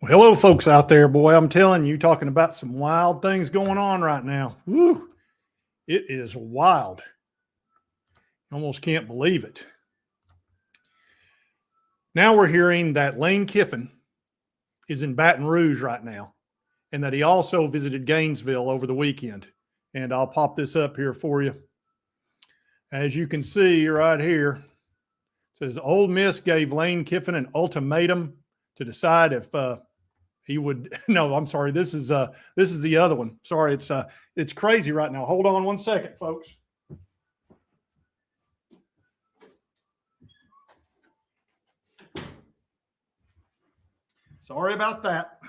Well, hello, folks out there. Boy, I'm telling you, talking about some wild things going on right now. Woo, it is wild. Almost can't believe it. Now we're hearing that Lane Kiffin is in Baton Rouge right now, and that he also visited Gainesville over the weekend. And I'll pop this up here for you. As you can see right here, it says Ole Miss gave Lane Kiffin an ultimatum to decide if he would. No, I'm sorry. This is the other one. Sorry, it's crazy right now. Hold on one second, folks. Sorry about that.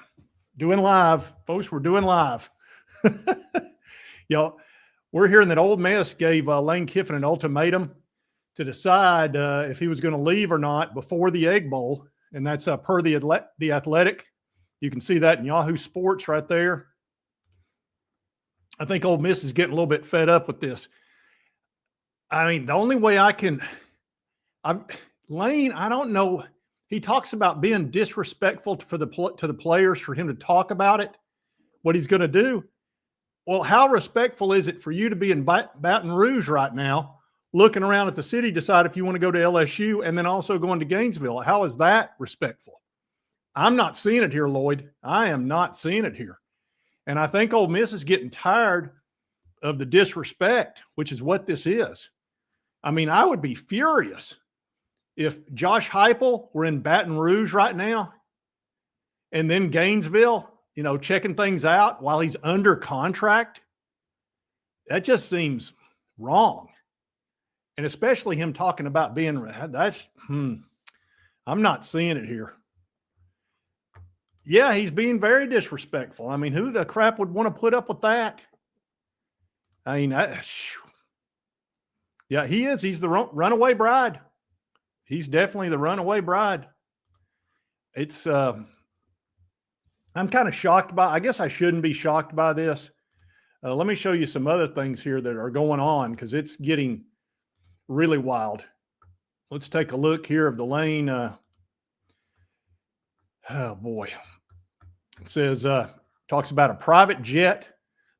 Doing live, folks. We're doing live. Y'all, we're hearing that Ole Miss gave Lane Kiffin an ultimatum to decide if he was going to leave or not before the Egg Bowl, and that's per the Athletic. You can see that in Yahoo Sports right there. I think Ole Miss is getting a little bit fed up with this. I mean, the only way Lane, I don't know. He talks about being disrespectful to the players for him to talk about it, what he's going to do. Well, how respectful is it for you to be in Baton Rouge right now, looking around at the city, decide if you want to go to LSU and then also going to Gainesville? How is that respectful? I'm not seeing it here, Lloyd. I am not seeing it here. And I think Ole Miss is getting tired of the disrespect, which is what this is. I mean, I would be furious if Josh Heupel were in Baton Rouge right now and then Gainesville, checking things out while he's under contract. That just seems wrong. And especially him talking about being, I'm not seeing it here. Yeah, he's being very disrespectful. I mean, who the crap would want to put up with that? I mean, yeah, he is. He's the runaway bride. He's definitely the runaway bride. It's, I'm kind of shocked I guess I shouldn't be shocked by this. Let me show you some other things here that are going on because it's getting really wild. Let's take a look here of the Lane. Oh boy. It says, talks about a private jet,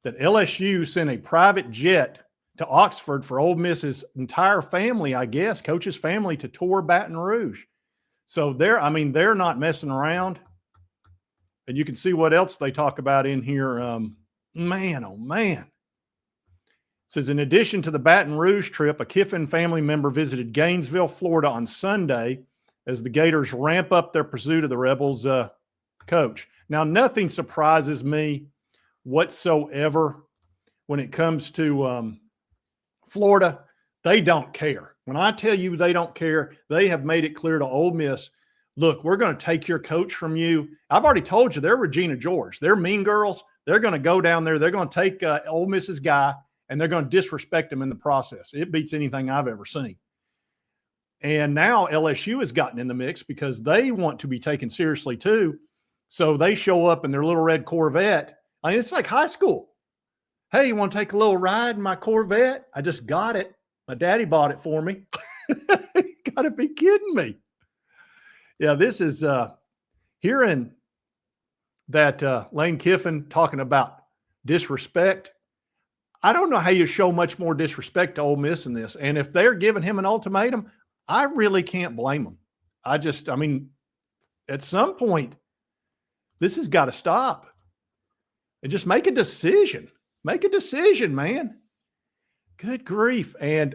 that LSU sent a private jet to Oxford for Ole Miss's entire family, I guess, coach's family, to tour Baton Rouge. So they're not messing around. And you can see what else they talk about in here. Man, oh man. It says, in addition to the Baton Rouge trip, a Kiffin family member visited Gainesville, Florida on Sunday as the Gators ramp up their pursuit of the Rebels coach. Now, nothing surprises me whatsoever when it comes to Florida. They don't care. When I tell you they don't care, they have made it clear to Ole Miss, look, we're going to take your coach from you. I've already told you they're Regina George. They're mean girls. They're going to go down there. They're going to take Ole Miss's guy, and they're going to disrespect him in the process. It beats anything I've ever seen. And now LSU has gotten in the mix because they want to be taken seriously too. So they show up in their little red Corvette. I mean, it's like high school. Hey, you want to take a little ride in my Corvette? I just got it. My daddy bought it for me. You got to be kidding me. Yeah, this is hearing that Lane Kiffin talking about disrespect. I don't know how you show much more disrespect to Ole Miss in this. And if they're giving him an ultimatum, I really can't blame them. At some point, this has got to stop. And just make a decision. Make a decision, man. Good grief. And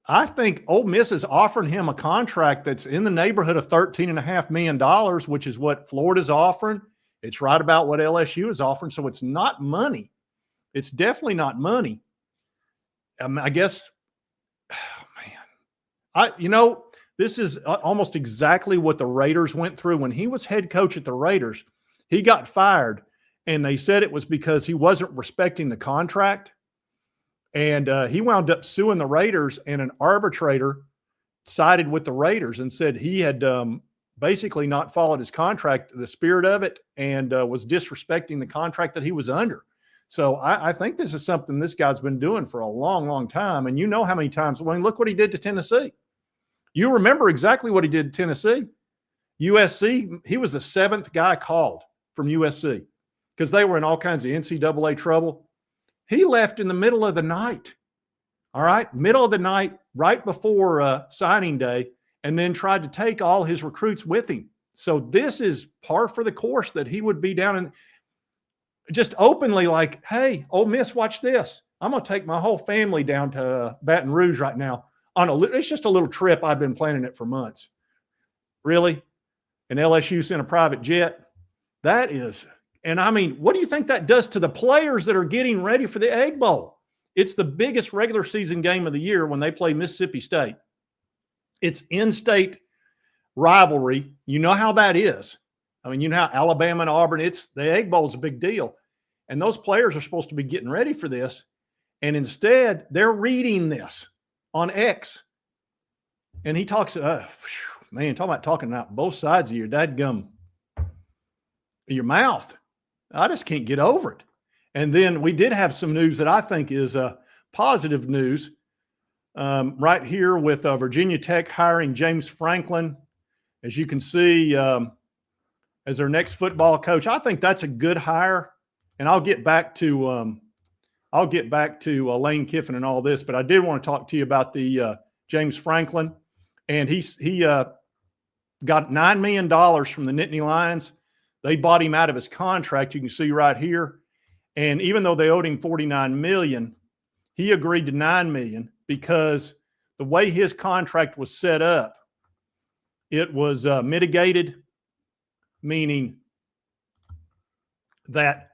I think Ole Miss is offering him a contract that's in the neighborhood of $13.5 million, which is what Florida's offering. It's right about what LSU is offering. So it's not money. It's definitely not money. I guess, oh man. This is almost exactly what the Raiders went through. When he was head coach at the Raiders, he got fired, and they said it was because he wasn't respecting the contract. And he wound up suing the Raiders, and an arbitrator sided with the Raiders and said he had basically not followed his contract, the spirit of it, and was disrespecting the contract that he was under. So I think this is something this guy's been doing for a long, long time. And you know how many times, look what he did to Tennessee. You remember exactly what he did to Tennessee. USC, he was the seventh guy called. from USC because they were in all kinds of NCAA trouble. He left in the middle of the night. All right, middle of the night, right before signing day, and then tried to take all his recruits with him. So this is par for the course that he would be down and just openly like, hey, Ole Miss, watch this. I'm going to take my whole family down to Baton Rouge right now. It's just a little trip. I've been planning it for months. Really? And LSU sent a private jet? That is, and I mean, what do you think that does to the players that are getting ready for the Egg Bowl? It's the biggest regular season game of the year when they play Mississippi State. It's in-state rivalry. You know how that is. I mean, you know how Alabama and Auburn, the Egg Bowl is a big deal. And those players are supposed to be getting ready for this. And instead, they're reading this on X. And he talks, man, talking about talking out both sides of your dadgum, your mouth. I just can't get over it. And then we did have some news that I think is positive news right here with Virginia Tech hiring James Franklin, as you can see, as their next football coach. I think that's a good hire. And I'll get back to Lane Kiffin and all this, but I did want to talk to you about the James Franklin. And he got $9 million from the Nittany Lions. They bought him out of his contract. You can see right here. And even though they owed him $49 million, he agreed to $9 million because the way his contract was set up, it was mitigated, meaning that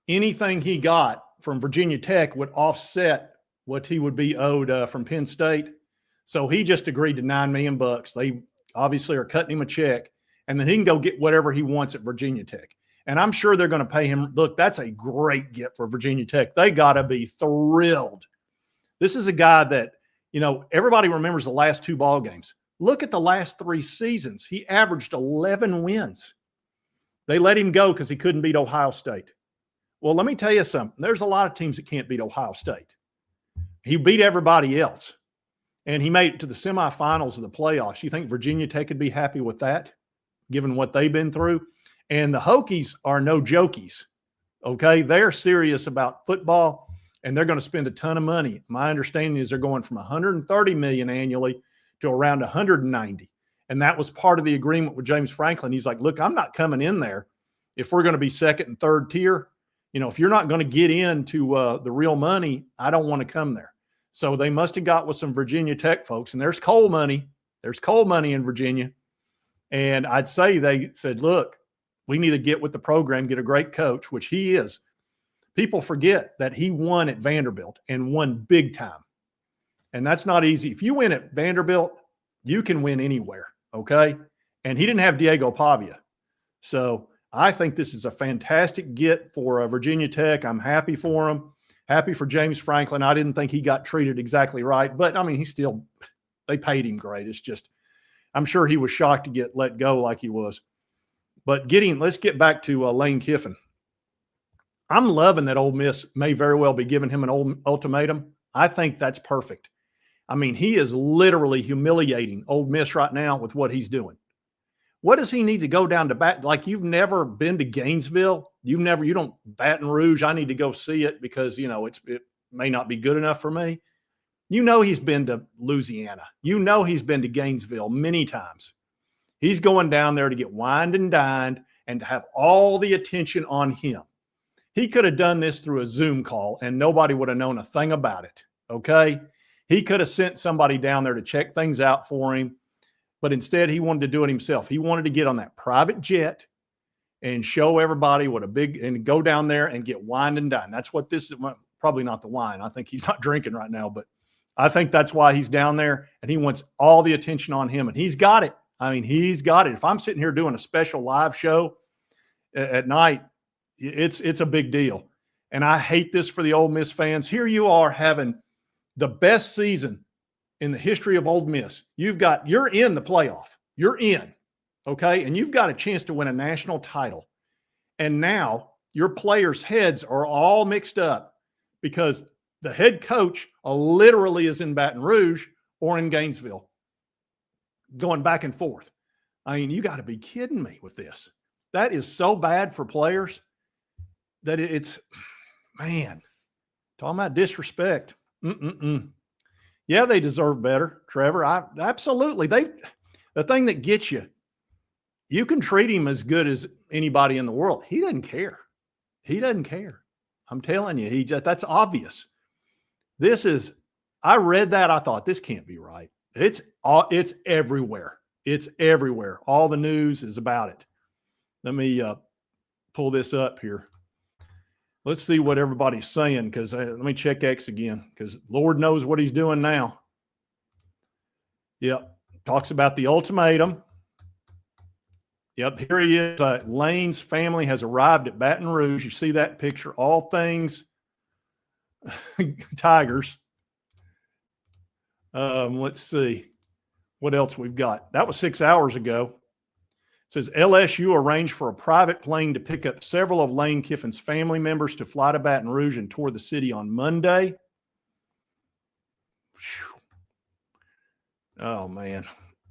anything he got from Virginia Tech would offset what he would be owed from Penn State. So he just agreed to $9 million. They obviously are cutting him a check, and then he can go get whatever he wants at Virginia Tech. And I'm sure they're going to pay him. Look, that's a great get for Virginia Tech. They got to be thrilled. This is a guy that, everybody remembers the last two ball games. Look at the last 3 seasons. He averaged 11 wins. They let him go because he couldn't beat Ohio State. Well, let me tell you something. There's a lot of teams that can't beat Ohio State. He beat everybody else, and he made it to the semifinals of the playoffs. You think Virginia Tech would be happy with that, given what they've been through? And the Hokies are no jokies, okay? They're serious about football, and they're going to spend a ton of money. My understanding is they're going from $130 million annually to around $190. And that was part of the agreement with James Franklin. He's like, look, I'm not coming in there if we're going to be second and third tier. If you're not going to get into the real money, I don't want to come there. So they must have got with some Virginia Tech folks, and there's coal money. There's coal money in Virginia. And I'd say they said, look, we need to get with the program, get a great coach, which he is. People forget that he won at Vanderbilt and won big time. And that's not easy. If you win at Vanderbilt, you can win anywhere, okay? And he didn't have Diego Pavia. So I think this is a fantastic get for Virginia Tech. I'm happy for him. Happy for James Franklin. I didn't think he got treated exactly right. But, I mean, they paid him great. It's just, I'm sure he was shocked to get let go like he was. But let's get back to Lane Kiffin. I'm loving that Ole Miss may very well be giving him an ultimatum. I think that's perfect. I mean, he is literally humiliating Ole Miss right now with what he's doing. What does he need to go down to like you've never been to Gainesville? You don't Baton Rouge. I need to go see it because, it may not be good enough for me. He's been to Louisiana. He's been to Gainesville many times. He's going down there to get wined and dined and to have all the attention on him. He could have done this through a Zoom call and nobody would have known a thing about it, okay? He could have sent somebody down there to check things out for him, but instead he wanted to do it himself. He wanted to get on that private jet and show everybody and go down there and get wined and dined. That's what this is. Probably not the wine. I think he's not drinking right now, but I think that's why he's down there, and he wants all the attention on him, and he's got it. I mean, he's got it. If I'm sitting here doing a special live show at night, it's a big deal. And I hate this for the Ole Miss fans. Here you are having the best season in the history of Ole Miss. You're in the playoff. You're in, okay? And you've got a chance to win a national title. And now your players' heads are all mixed up because the head coach literally is in Baton Rouge or in Gainesville, going back and forth. I mean, you got to be kidding me with this. That is so bad for players that it's, man, talking about disrespect. Yeah, they deserve better, Trevor. Absolutely. The thing that gets you, you can treat him as good as anybody in the world. He doesn't care. He doesn't care. I'm telling you, that's obvious. I read that. I thought, this can't be right. It's everywhere. It's everywhere. All the news is about it. Let me pull this up here. Let's see what everybody's saying, because let me check X again, because Lord knows what he's doing now. Yep. Talks about the ultimatum. Yep, here he is. Lane's family has arrived at Baton Rouge. You see that picture? All things Tigers. Let's see what else we've got. That was 6 hours ago. It says LSU arranged for a private plane to pick up several of Lane Kiffin's family members to fly to Baton Rouge and tour the city on Monday. Whew. Oh, man.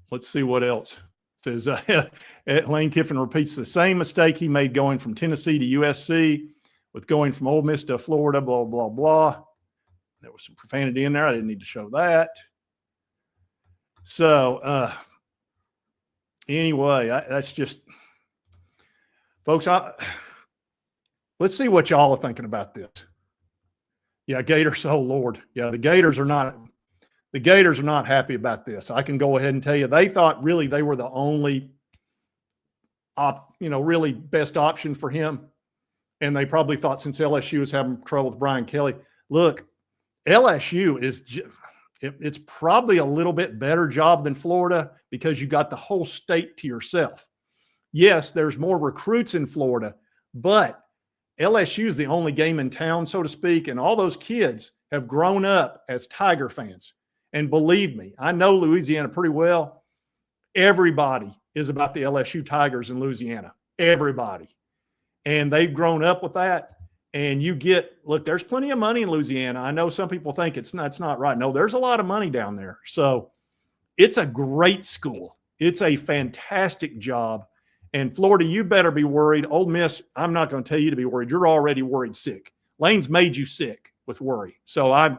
Let's see what else. It says Lane Kiffin repeats the same mistake he made going from Tennessee to USC with going from Ole Miss to Florida, blah, blah, blah. There was some profanity in there. I didn't need to show that. So, anyway, that's just, folks, let's see what y'all are thinking about this. Yeah, Gators, oh Lord. Yeah, the Gators are not happy about this. I can go ahead and tell you, they thought really they were the only really best option for him. And they probably thought, since LSU was having trouble with Brian Kelly, look, LSU it's probably a little bit better job than Florida because you got the whole state to yourself. Yes, there's more recruits in Florida, but LSU is the only game in town, so to speak, and all those kids have grown up as Tiger fans. And believe me, I know Louisiana pretty well. Everybody is about the LSU Tigers in Louisiana. Everybody. And they've grown up with that. And look, there's plenty of money in Louisiana. I know some people think it's not right. No, there's a lot of money down there. So it's a great school. It's a fantastic job. And Florida, you better be worried. Ole Miss, I'm not going to tell you to be worried. You're already worried sick. Lane's made you sick with worry. So I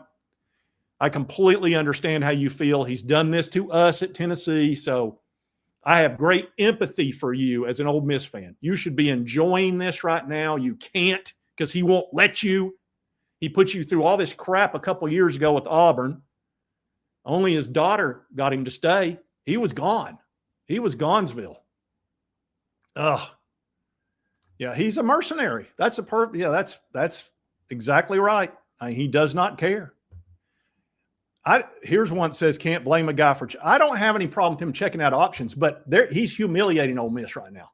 completely understand how you feel. He's done this to us at Tennessee. So I have great empathy for you as an Ole Miss fan. You should be enjoying this right now. You can't, because he won't let you. He put you through all this crap a couple of years ago with Auburn. Only his daughter got him to stay. He was gone. He was Gonzville. Ugh. Yeah, he's a mercenary. That's exactly right. He does not care. Here's one that says, can't blame a guy for. I don't have any problem with him checking out options, but he's humiliating Ole Miss right now.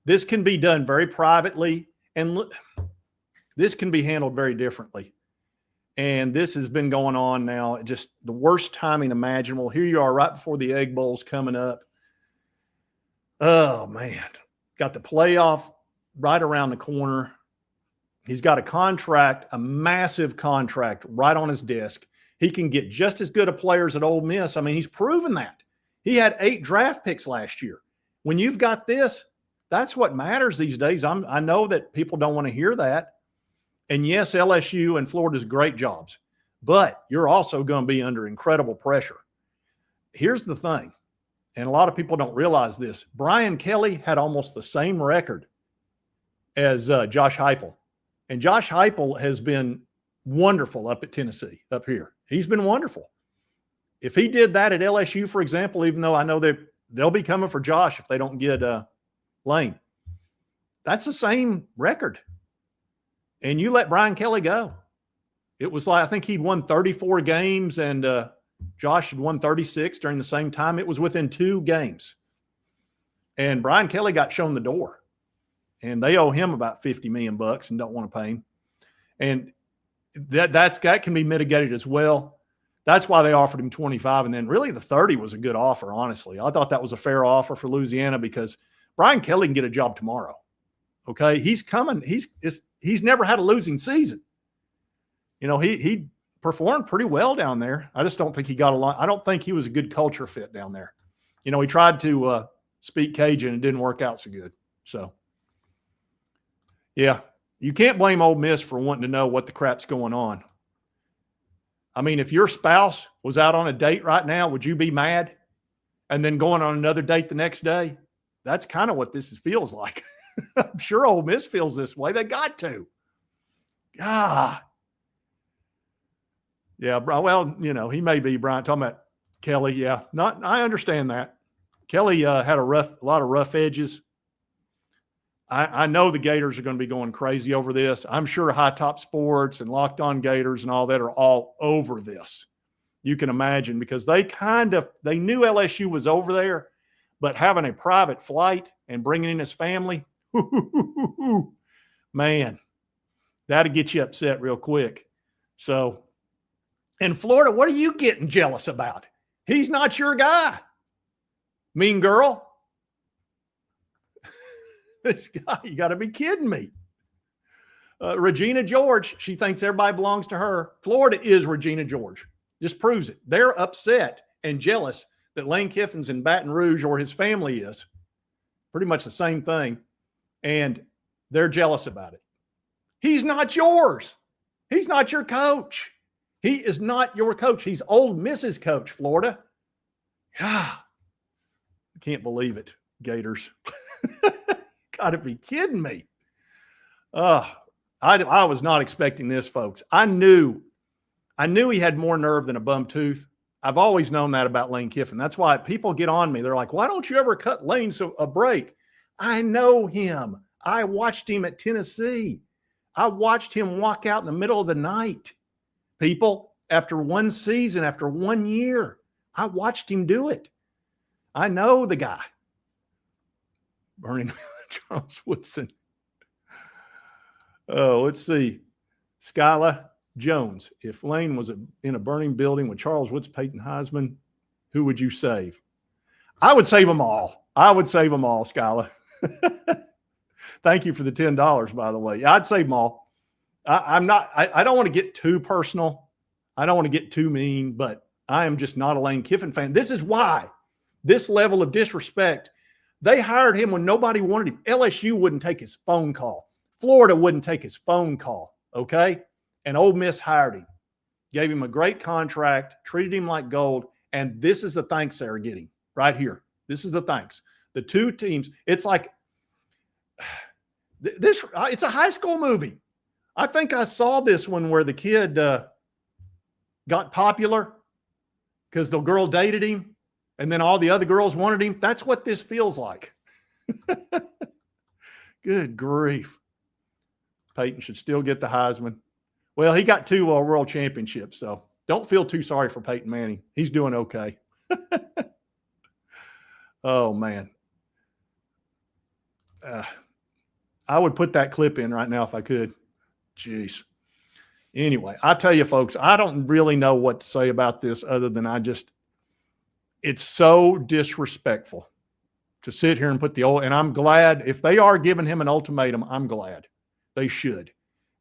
This can be done very privately, and this can be handled very differently. And this has been going on now, just the worst timing imaginable. Here you are right before the Egg Bowl's coming up. Oh, man. Got the playoff right around the corner. He's got a contract, a massive contract right on his desk. He can get just as good of players at Ole Miss. I mean, he's proven that. He had 8 draft picks last year. When you've got this, that's what matters these days. I know that people don't want to hear that. And yes, LSU and Florida's great jobs, but you're also going to be under incredible pressure. Here's the thing, and a lot of people don't realize this. Brian Kelly had almost the same record as Josh Heupel. And Josh Heupel has been wonderful up at Tennessee, up here. He's been wonderful. If he did that at LSU, for example, even though I know they'll be coming for Josh if they don't get Lane, that's the same record. And you let Brian Kelly go. It was like, I think he'd won 34 games and Josh had won 36 during the same time. It was within 2 games. And Brian Kelly got shown the door. And they owe him about $50 million and don't want to pay him. And that can be mitigated as well. That's why they offered him 25. And then really the 30 was a good offer, honestly. I thought that was a fair offer for Louisiana because Brian Kelly can get a job tomorrow. Okay. He's coming. He's never had a losing season. You know, he performed pretty well down there. I just don't think he got along. I don't think he was a good culture fit down there. You know, he tried to speak Cajun and it didn't work out so good. So, yeah, you can't blame Ole Miss for wanting to know what the crap's going on. I mean, if your spouse was out on a date right now, would you be mad? And then going on another date the next day? That's kind of what this feels like. I'm sure Ole Miss feels this way. They got to. Ah. Yeah, well, you know, he may be, Brian, talking about Kelly. Yeah, I understand that. Kelly had a lot of rough edges. I know the Gators are going to be going crazy over this. I'm sure High Top Sports and Locked On Gators and all that are all over this. You can imagine, because they knew LSU was over there, but having a private flight and bringing in his family, man, that'll get you upset real quick. So, in Florida, what are you getting jealous about? He's not your guy. Mean girl. This guy, you got to be kidding me. Regina George, she thinks everybody belongs to her. Florida is Regina George. Just proves it. They're upset and jealous that Lane Kiffin's in Baton Rouge, or his family is. Pretty much the same thing. And they're jealous about it. He's not yours. He's not your coach. He is not your coach. He's Ole Miss's coach, Florida. Yeah. I can't believe it, Gators. Got to be kidding me. I was not expecting this, folks. I knew he had more nerve than a bum tooth. I've always known that about Lane Kiffin. That's why people get on me. They're like, why don't you ever cut Lane a break? I know him. I watched him at Tennessee. I watched him walk out in the middle of the night. People, after one season, after 1 year, I watched him do it. I know the guy. Burning Charles Woodson. Oh, let's see. Skyla Jones. If Lane was in a burning building with Charles Woods, Peyton Heisman, who would you save? I would save them all. I would save them all, Skyla. Thank you for the $10, by the way. I'd save them all. I don't want to get too personal. I don't want to get too mean, but I am just not a Lane Kiffin fan. This is why this level of disrespect. They hired him when nobody wanted him. LSU wouldn't take his phone call. Florida wouldn't take his phone call, okay? And Ole Miss hired him, gave him a great contract, treated him like gold, and this is the thanks they're getting right here. This is the thanks. The two teams, it's like this. It's a high school movie. I think I saw this one where the kid got popular because the girl dated him, and then all the other girls wanted him. That's what this feels like. Good grief. Peyton should still get the Heisman. Well, he got 2 world championships, so don't feel too sorry for Peyton Manning. He's doing okay. Oh, man. I would put that clip in right now if I could. Jeez. Anyway, I tell you, folks, I don't really know what to say about this other than it's so disrespectful to sit here and put and I'm glad if they are giving him an ultimatum, I'm glad. They should.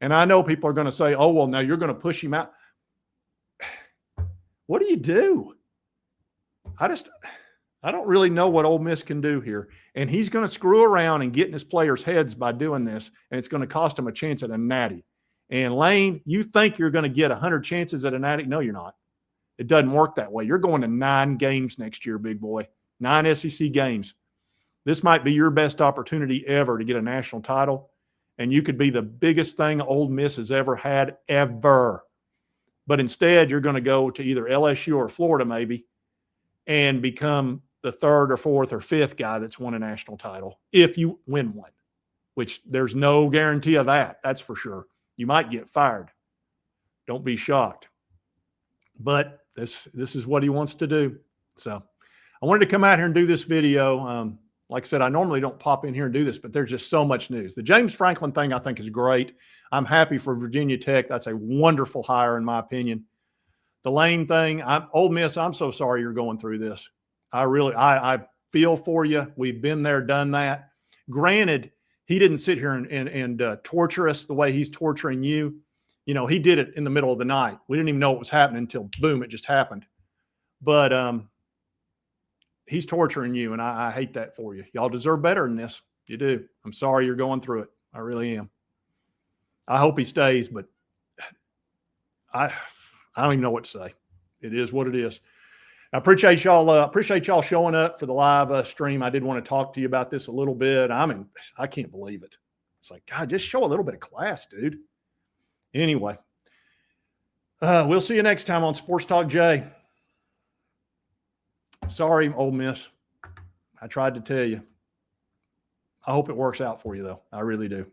And I know people are going to say, oh, well, now you're going to push him out. What do you do? I don't really know what Ole Miss can do here. And he's going to screw around and get in his players' heads by doing this, and it's going to cost him a chance at a natty. And Lane, you think you're going to get 100 chances at a natty? No, you're not. It doesn't work that way. You're going to 9 games next year, big boy. 9 SEC games. This might be your best opportunity ever to get a national title, and you could be the biggest thing Ole Miss has ever had, ever. But instead, you're going to go to either LSU or Florida maybe and become the 3rd or 4th or 5th guy that's won a national title if you win one, which there's no guarantee of that. That's for sure. You might get fired. Don't be shocked. But this is what he wants to do. So I wanted to come out here and do this video. Like I said, I normally don't pop in here and do this, but there's just so much news. The James Franklin thing I think is great. I'm happy for Virginia Tech. That's a wonderful hire in my opinion. The Lane thing, Ole Miss, I'm so sorry you're going through this. I feel for you. We've been there, done that. Granted, he didn't sit here and torture us the way he's torturing you. You know, he did it in the middle of the night. We didn't even know what was happening until, boom, it just happened. But he's torturing you, and I hate that for you. Y'all deserve better than this. You do. I'm sorry you're going through it. I really am. I hope he stays, but I don't even know what to say. It is what it is. I appreciate y'all showing up for the live stream. I did want to talk to you about this a little bit. I can't believe it. It's like, God, just show a little bit of class, dude. Anyway, we'll see you next time on Sports Talk Jay. Sorry, Ole Miss. I tried to tell you. I hope it works out for you, though. I really do.